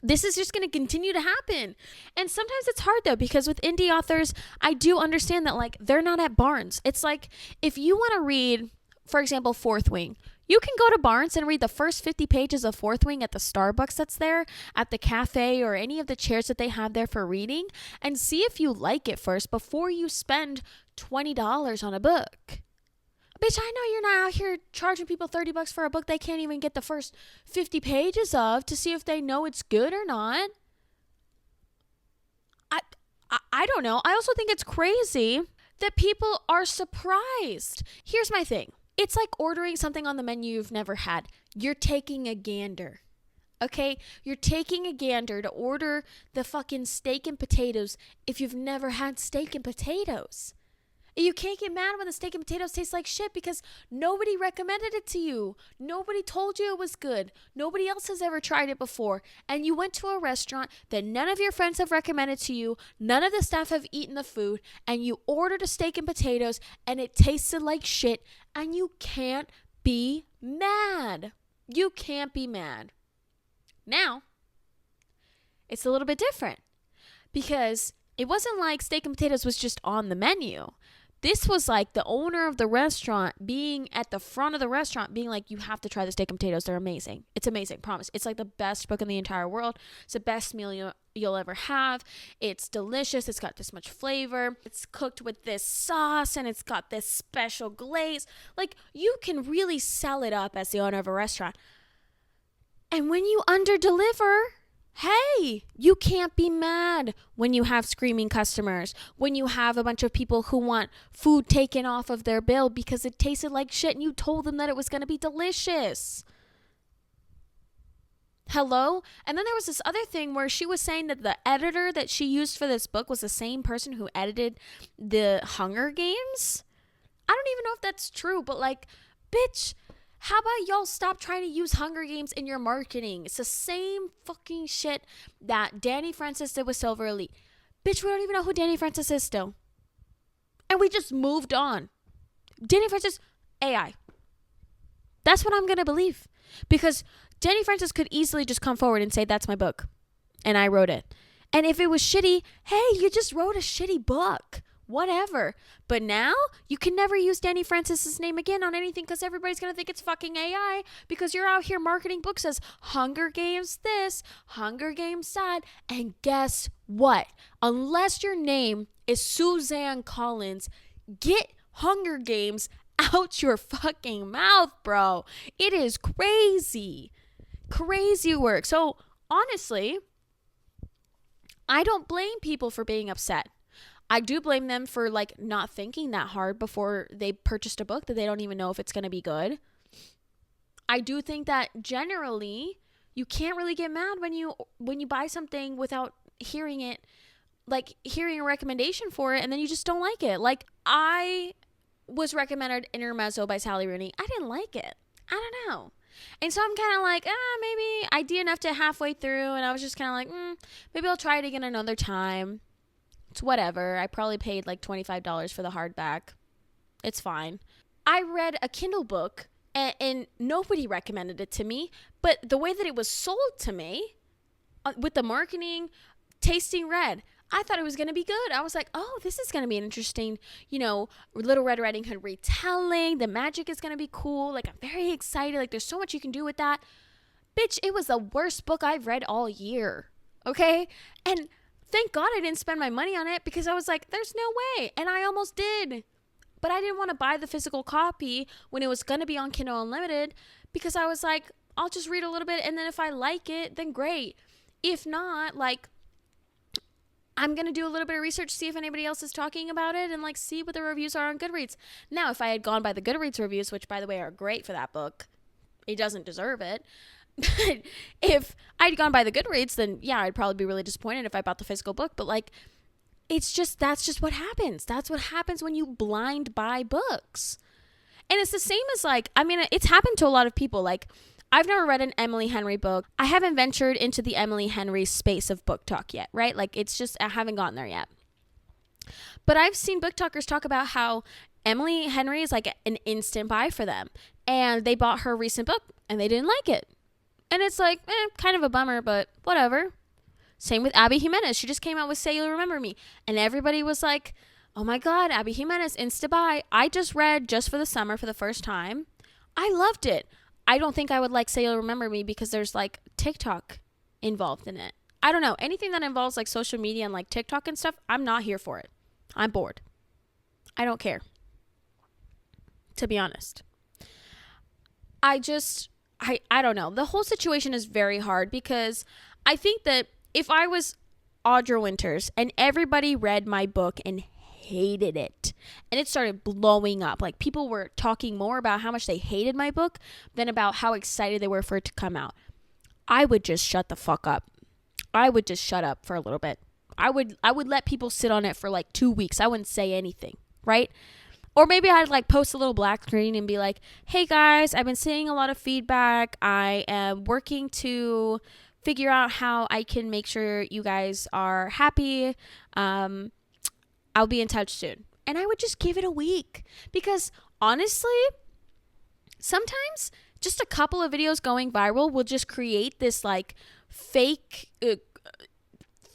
A: this is just going to continue to happen. And sometimes it's hard though, because with indie authors, I do understand that like they're not at Barnes. It's like if you want to read, for example, Fourth Wing, you can go to Barnes and read the first 50 pages of Fourth Wing at the Starbucks that's there, at the cafe, or any of the chairs that they have there for reading, and see if you like it first before you spend $20 on a book. Bitch, I know you're not out here charging people $30 for a book they can't even get the first 50 pages of to see if they know it's good or not. I don't know. I also think it's crazy that people are surprised. Here's my thing. It's like ordering something on the menu you've never had. You're taking a gander. Okay? You're taking a gander to order the fucking steak and potatoes if you've never had steak and potatoes. You can't get mad when the steak and potatoes taste like shit because nobody recommended it to you. Nobody told you it was good. Nobody else has ever tried it before. And you went to a restaurant that none of your friends have recommended to you. None of the staff have eaten the food. And you ordered a steak and potatoes and it tasted like shit. And you can't be mad. You can't be mad. Now, it's a little bit different because it wasn't like steak and potatoes was just on the menu. This was like the owner of the restaurant being at the front of the restaurant being like, you have to try the steak and potatoes. They're amazing. It's amazing. Promise. It's like the best book in the entire world. It's the best meal you'll ever have. It's delicious. It's got this much flavor. It's cooked with this sauce and it's got this special glaze. Like, you can really sell it up as the owner of a restaurant. And when you underdeliver, hey, you can't be mad when you have screaming customers, when you have a bunch of people who want food taken off of their bill because it tasted like shit and you told them that it was going to be delicious. Hello? And then there was this other thing where she was saying that the editor that she used for this book was the same person who edited the Hunger Games. I don't even know if that's true, but like, bitch, how about y'all stop trying to use Hunger Games in your marketing? It's the same fucking shit that Danny Francis did with Silver Elite. Bitch, we don't even know who Danny Francis is still. And we just moved on. Danny Francis, AI. That's what I'm going to believe. Because Danny Francis could easily just come forward and say, that's my book. And I wrote it. And if it was shitty, hey, you just wrote a shitty book. Whatever. But now you can never use Danny Francis's name again on anything because everybody's going to think it's fucking AI because you're out here marketing books as Hunger Games this, Hunger Games that. And guess what? Unless your name is Suzanne Collins, get Hunger Games out your fucking mouth, bro. It is crazy. Crazy work. So honestly, I don't blame people for being upset. I do blame them for like not thinking that hard before they purchased a book that they don't even know if it's going to be good. I do think that generally you can't really get mad when you buy something without hearing it, like hearing a recommendation for it and then you just don't like it. Like, I was recommended Intermezzo by Sally Rooney. I didn't like it. I don't know. And so I'm kind of like, maybe I DNF'd it halfway through and I was just kind of like, maybe I'll try it again another time. It's whatever. I probably paid like $25 for the hardback. It's fine. I read a Kindle book and nobody recommended it to me, but the way that it was sold to me with the marketing, tasting red, I thought it was going to be good. I was like, oh, this is going to be an interesting, Little Red Riding Hood retelling. The magic is going to be cool. Like, I'm very excited. Like, there's so much you can do with that. Bitch, it was the worst book I've read all year. Okay? And thank God I didn't spend my money on it because I was like, there's no way. And I almost did. But I didn't want to buy the physical copy when it was going to be on Kindle Unlimited because I was like, I'll just read a little bit. And then if I like it, then great. If not, like, I'm going to do a little bit of research, see if anybody else is talking about it and like see what the reviews are on Goodreads. Now, if I had gone by the Goodreads reviews, which by the way are great for that book, it doesn't deserve it. But if I'd gone by the Goodreads, then yeah, I'd probably be really disappointed if I bought the physical book. But like, that's just what happens. That's what happens when you blind buy books. And it's the same as like, I mean, it's happened to a lot of people. Like, I've never read an Emily Henry book. I haven't ventured into the Emily Henry space of Booktok yet, right? Like, it's just, I haven't gotten there yet. But I've seen booktokers talk about how Emily Henry is like an instant buy for them. And they bought her recent book and they didn't like it. And it's like, kind of a bummer, but whatever. Same with Abby Jimenez. She just came out with Say You'll Remember Me. And everybody was like, oh my God, Abby Jimenez, insta buy. I just read Just for the Summer for the first time. I loved it. I don't think I would like Say You'll Remember Me because there's like TikTok involved in it. I don't know. Anything that involves like social media and like TikTok and stuff, I'm not here for it. I'm bored. I don't care. To be honest. I don't know. The whole situation is very hard because I think that if I was Audra Winters and everybody read my book and hated it and it started blowing up, like people were talking more about how much they hated my book than about how excited they were for it to come out, I would just shut the fuck up. I would just shut up for a little bit. I would let people sit on it for like 2 weeks. I wouldn't say anything, right? Or maybe I'd like post a little black screen and be like, hey guys, I've been seeing a lot of feedback. I am working to figure out how I can make sure you guys are happy. I'll be in touch soon. And I would just give it a week. Because honestly, sometimes just a couple of videos going viral will just create this like fake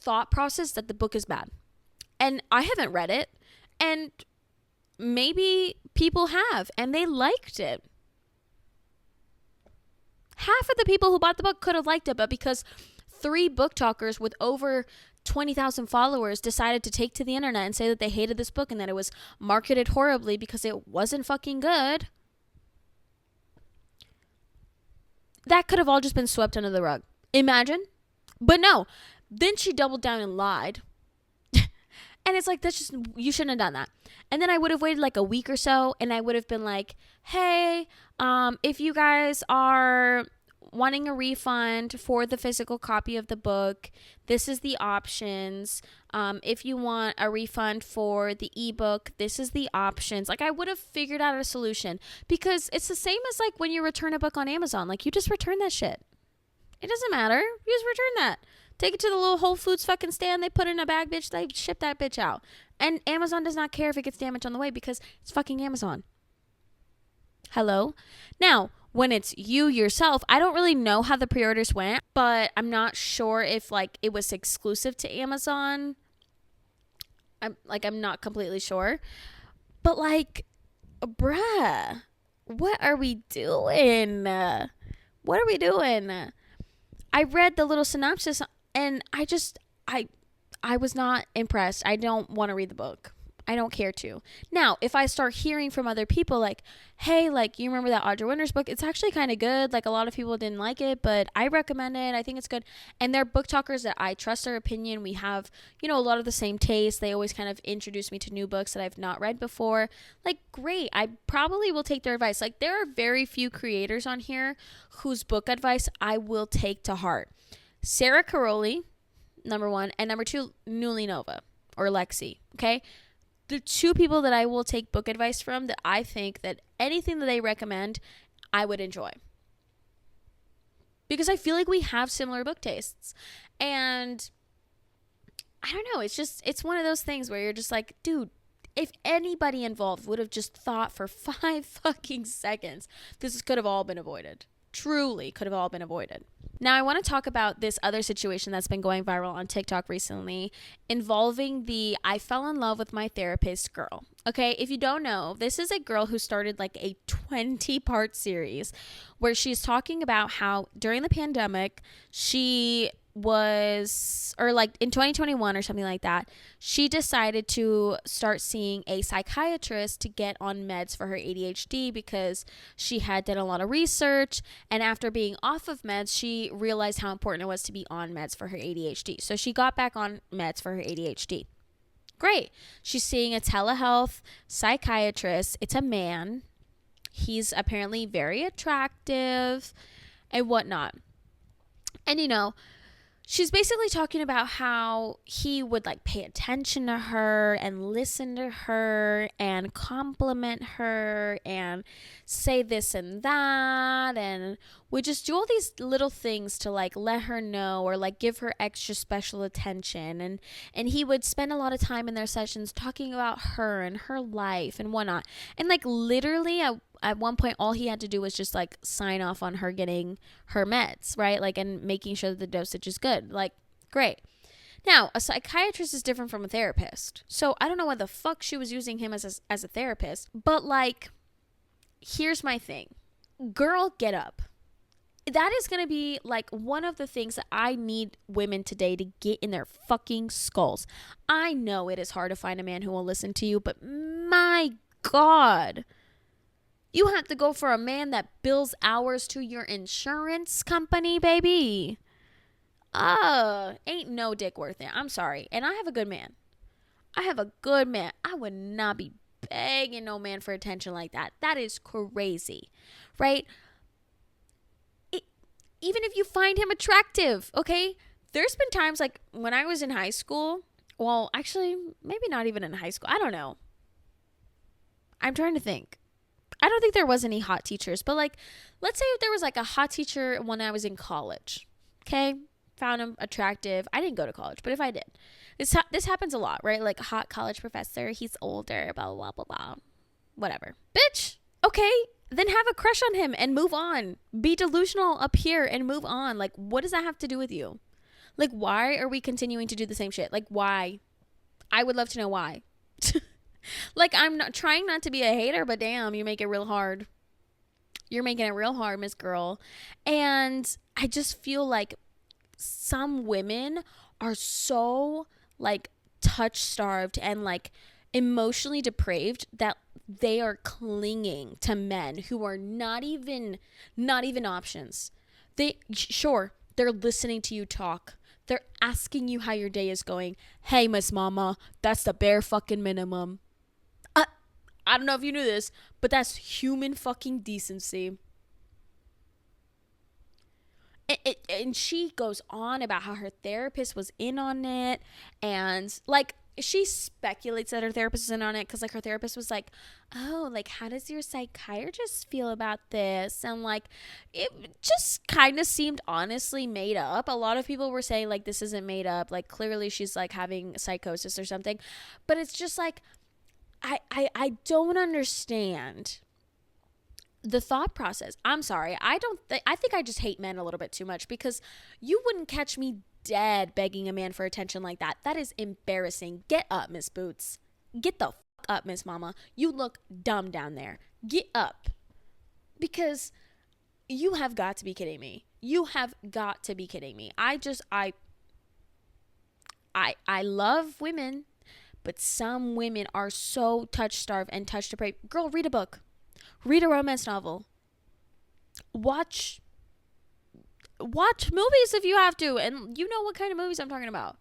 A: thought process that the book is bad. And I haven't read it. And maybe people have, and they liked it. Half of the people who bought the book could have liked it, but because 3 booktalkers with over 20,000 followers decided to take to the internet and say that they hated this book and that it was marketed horribly because it wasn't fucking good, that could have all just been swept under the rug. Imagine. But no. Then she doubled down and lied. And it's like, that's just, you shouldn't have done that. And then I would have waited like a week or so and I would have been like, hey, if you guys are wanting a refund for the physical copy of the book, this is the options. If you want a refund for the ebook, this is the options. Like, I would have figured out a solution because it's the same as like when you return a book on Amazon. Like, you just return that shit. It doesn't matter. You just return that. Take it to the little Whole Foods fucking stand. They put it in a bag, bitch. They ship that bitch out. And Amazon does not care if it gets damaged on the way because it's fucking Amazon. Hello? Now, when it's you yourself, I don't really know how the pre-orders went, but I'm not sure if like it was exclusive to Amazon. I'm not completely sure. But like, bruh, what are we doing? What are we doing? I read the little synopsis and I was not impressed. I don't want to read the book. I don't care to. Now, if I start hearing from other people like, hey, like, you remember that Audra Winters book? It's actually kind of good. Like, a lot of people didn't like it, but I recommend it. I think it's good. And they're book talkers that I trust their opinion. We have, a lot of the same taste. They always kind of introduce me to new books that I've not read before. Like, great. I probably will take their advice. Like, there are very few creators on here whose book advice I will take to heart. Sarah Caroli, number 1, and number 2, Newly Nova or Lexi. Okay. The 2 people that I will take book advice from that I think that anything that they recommend, I would enjoy. Because I feel like we have similar book tastes. And I don't know. It's one of those things where you're just like, dude, if anybody involved would have just thought for 5 fucking seconds, this could have all been avoided. Truly could have all been avoided. Now, I want to talk about this other situation that's been going viral on TikTok recently involving the I fell in love with my therapist girl. Okay, if you don't know, this is a girl who started like a 20-part series where she's talking about how during the pandemic, she was, or like in 2021 or something like that, she decided to start seeing a psychiatrist to get on meds for her ADHD because she had done a lot of research, and after being off of meds, she realized how important it was to be on meds for her ADHD. So she got back on meds for her ADHD. Great. She's seeing a telehealth psychiatrist. It's a man. He's apparently very attractive and whatnot. And she's basically talking about how he would like pay attention to her and listen to her and compliment her and say this and that, and would just do all these little things to like let her know or like give her extra special attention. And he would spend a lot of time in their sessions talking about her and her life and whatnot. And like literally at one point, all he had to do was just like sign off on her getting her meds, right? Like, and making sure that the dosage is good. Like, great. Now, a psychiatrist is different from a therapist. So I don't know why the fuck she was using him as a therapist. But like, here's my thing. Girl, get up. That is going to be like one of the things that I need women today to get in their fucking skulls. I know it is hard to find a man who will listen to you, but my God. You have to go for a man that bills hours to your insurance company, baby. Ain't no dick worth it. I'm sorry. And I have a good man. I would not be begging no man for attention like that. That is crazy, right? Even if you find him attractive, okay? There's been times like when I was in high school. Well, actually, maybe not even in high school. I don't know. I'm trying to think. I don't think there was any hot teachers, but like, let's say if there was like a hot teacher when I was in college, okay? Found him attractive. I didn't go to college, but if I did, this happens a lot, right? Like a hot college professor, he's older, blah, blah, blah, blah, whatever. Bitch, okay, then have a crush on him and move on. Be delusional up here and move on. Like, what does that have to do with you? Like, why are we continuing to do the same shit? Like, why? I would love to know why. Like, I'm not trying not to be a hater, but damn, you make it real hard. You're making it real hard, Miss Girl. And I just feel like some women are so like touch starved and like emotionally depraved that they are clinging to men who are not even options. They're listening to you talk. They're asking you how your day is going. Hey, Miss Mama, that's the bare fucking minimum. I don't know if you knew this, but that's human fucking decency. And she goes on about how her therapist was in on it. And like, she speculates that her therapist is in on it because like her therapist was like, oh, like, how does your psychiatrist feel about this? And like, it just kind of seemed honestly made up. A lot of people were saying like, this isn't made up. Like, clearly she's like having psychosis or something. But it's just like, I don't understand the thought process. I'm sorry. I think I just hate men a little bit too much, because you wouldn't catch me dead begging a man for attention like that. That is embarrassing. Get up, Miss Boots. Get the fuck up, Miss Mama. You look dumb down there. Get up. Because you have got to be kidding me. You have got to be kidding me. I love women. But some women are so touch-starved and touch-depraved. Girl, read a book. Read a romance novel. Watch movies if you have to. And you know what kind of movies I'm talking about.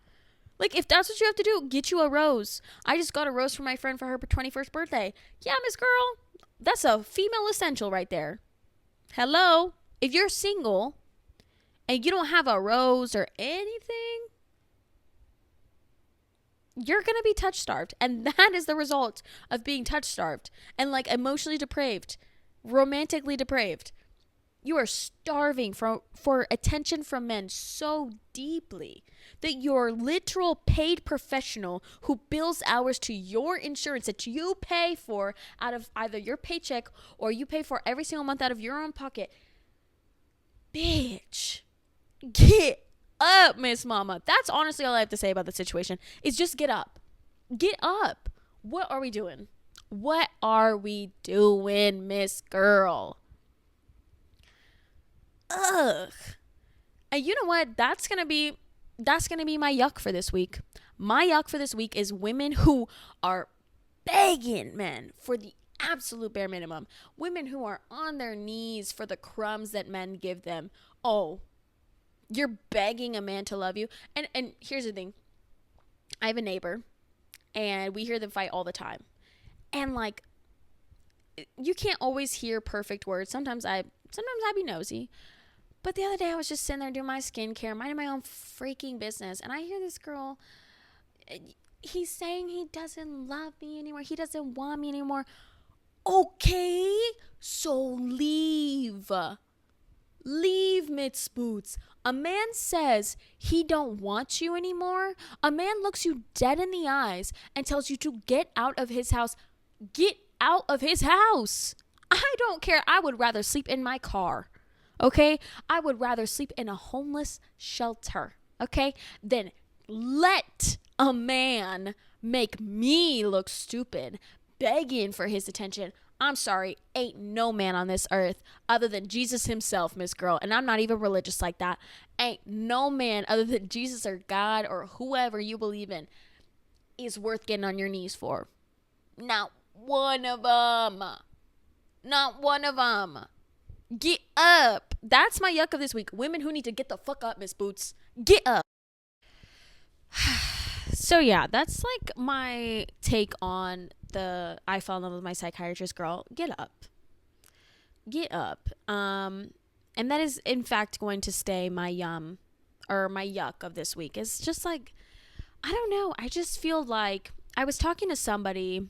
A: Like, if that's what you have to do, get you a rose. I just got a rose from my friend for her 21st birthday. Yeah, Miss Girl. That's a female essential right there. Hello? If you're single and you don't have a rose or anything, you're going to be touch starved. And that is the result of being touch starved and like emotionally depraved, romantically depraved. You are starving for attention from men so deeply that your literal paid professional who bills hours to your insurance that you pay for out of either your paycheck or you pay for every single month out of your own pocket. Bitch, get up, Miss Mama. That's honestly all I have to say about the situation, is just get up. Get up. What are we doing? What are we doing, Miss Girl? Ugh. And you know what? That's gonna be my yuck for this week. My yuck for this week is women who are begging men for the absolute bare minimum. Women who are on their knees for the crumbs that men give them. Oh, you're begging a man to love you. And here's the thing. I have a neighbor, and we hear them fight all the time. And like, you can't always hear perfect words. Sometimes I be nosy. But the other day I was just sitting there doing my skincare, minding my own freaking business, and I hear this girl, he's saying he doesn't love me anymore, he doesn't want me anymore. Okay, so leave. Leave, Mitz Boots. A man says he don't want you anymore. A man looks you dead in the eyes and tells you to get out of his house. Get out of his house. I don't care. I would rather sleep in my car. Okay? I would rather sleep in a homeless shelter. Okay? Than let a man make me look stupid begging for his attention. I'm sorry, ain't no man on this earth other than Jesus himself, Miss Girl. And I'm not even religious like that. Ain't no man other than Jesus or God or whoever you believe in is worth getting on your knees for. Not one of them. Not one of them. Get up. That's my yuck of this week. Women who need to get the fuck up, Miss Boots. Get up. So yeah, that's like my take on the I fell in love with my psychiatrist girl. Get up. Get up. And that is in fact going to stay my my yuck of this week. It's just like, I don't know. I just feel like I was talking to somebody.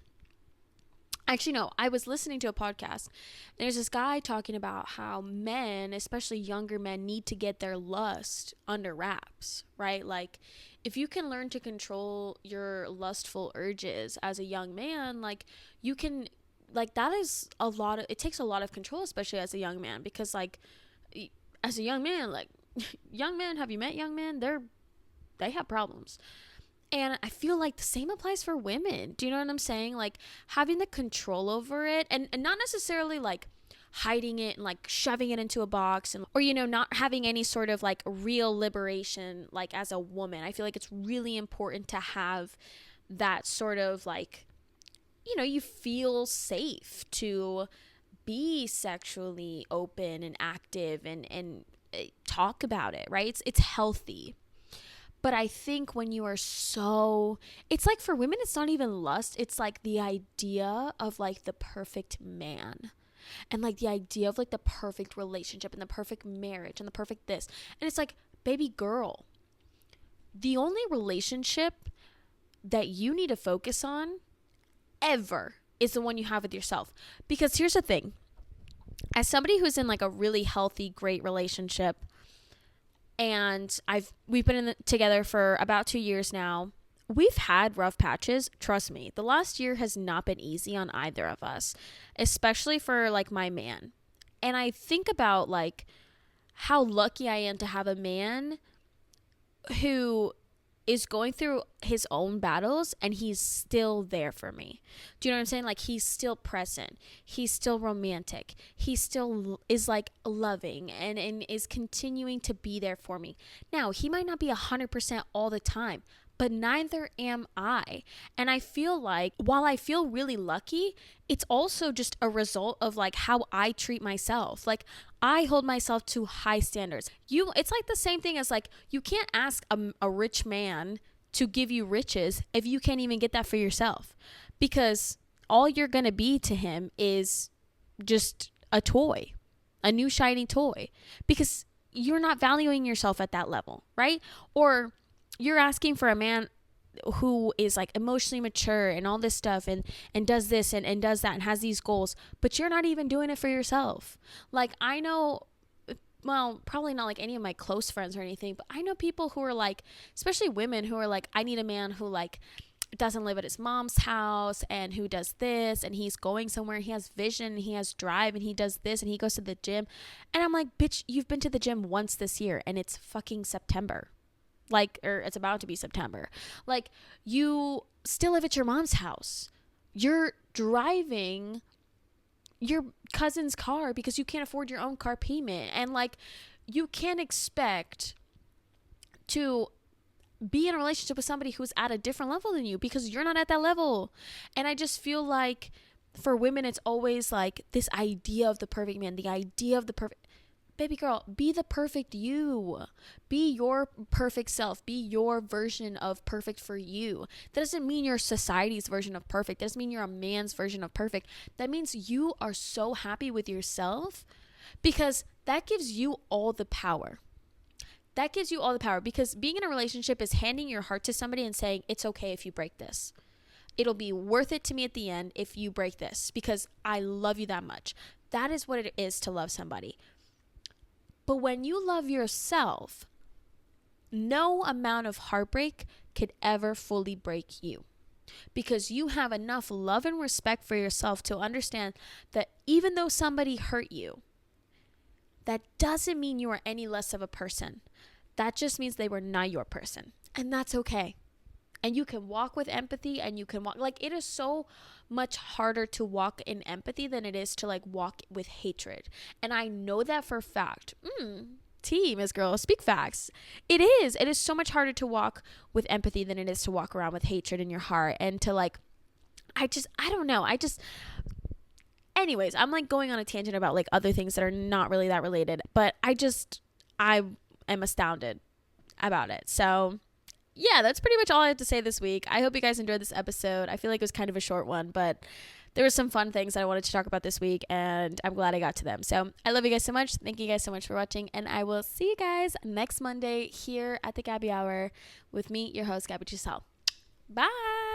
A: Actually, no, I was listening to a podcast. And there's this guy talking about how men, especially younger men, need to get their lust under wraps, right? Like, if you can learn to control your lustful urges as a young man, like, you can, like, that is a lot of, it takes a lot of control, especially as a young man, because, like, as a young man, like, young men, have you met young men? They have problems. And I feel like the same applies for women. Do you know what I'm saying? Like, having the control over it, and not necessarily like hiding it and like shoving it into a box, and or, you know, not having any sort of like real liberation, like as a woman. I feel like it's really important to have that sort of like, you know, you feel safe to be sexually open and active and talk about it, right? It's healthy. But I think when you are so, it's like for women, it's not even lust. It's like the idea of like the perfect man, and like the idea of like the perfect relationship and the perfect marriage and the perfect this. And it's like, baby girl, the only relationship that you need to focus on ever is the one you have with yourself. Because here's the thing, as somebody who's in like a really healthy, great relationship, and we've been together for about 2 years now. We've had rough patches. Trust me, the last year has not been easy on either of us, especially for like my man. And I think about like how lucky I am to have a man who is going through his own battles and he's still there for me. Do you know what I'm saying? Like, he's still present. He's still romantic. He still is like loving and is continuing to be there for me. Now, he might not be 100% all the time, but neither am I. And I feel like while I feel really lucky, it's also just a result of like how I treat myself. Like, I hold myself to high standards. It's like the same thing as like, you can't ask a rich man to give you riches if you can't even get that for yourself, because all you're going to be to him is just a toy, a new shiny toy, because you're not valuing yourself at that level, right? Or you're asking for a man who is like emotionally mature and all this stuff and does this and does that and has these goals, but you're not even doing it for yourself. Like, I know, well, probably not like any of my close friends or anything, but I know people who are like, especially women who are like, I need a man who like doesn't live at his mom's house and who does this, and he's going somewhere, he has vision, he has drive, and he does this, and he goes to the gym. And I'm like, bitch, you've been to the gym once this year and it's fucking September. Like, or it's about to be September. Like, you still live at your mom's house. You're driving your cousin's car because you can't afford your own car payment. And like, you can't expect to be in a relationship with somebody who's at a different level than you, because you're not at that level. And I just feel like for women, it's always like this idea of the perfect man, the idea of the perfect. Baby girl, be the perfect you. Be your perfect self. Be your version of perfect for you. That doesn't mean you're society's version of perfect. That doesn't mean you're a man's version of perfect. That means you are so happy with yourself because that gives you all the power. That gives you all the power, because being in a relationship is handing your heart to somebody and saying, it's okay if you break this. It'll be worth it to me at the end if you break this, because I love you that much. That is what it is to love somebody. But when you love yourself, no amount of heartbreak could ever fully break you, because you have enough love and respect for yourself to understand that even though somebody hurt you, that doesn't mean you are any less of a person. That just means they were not your person. And that's okay. And you can walk with empathy, and you can walk, like, it is so much harder to walk in empathy than it is to like walk with hatred. And I know that for a fact. Miss Girl, speak facts. It is so much harder to walk with empathy than it is to walk around with hatred in your heart. And to like, I don't know. Anyways, I'm like going on a tangent about like other things that are not really that related, but I am astounded about it. So yeah, that's pretty much all I have to say this week. I hope you guys enjoyed this episode. I feel like it was kind of a short one, but there were some fun things that I wanted to talk about this week, and I'm glad I got to them. So I love you guys so much. Thank you guys so much for watching, and I will see you guys next Monday here at the Gabby Hour with me, your host, Gabby Giselle. Bye.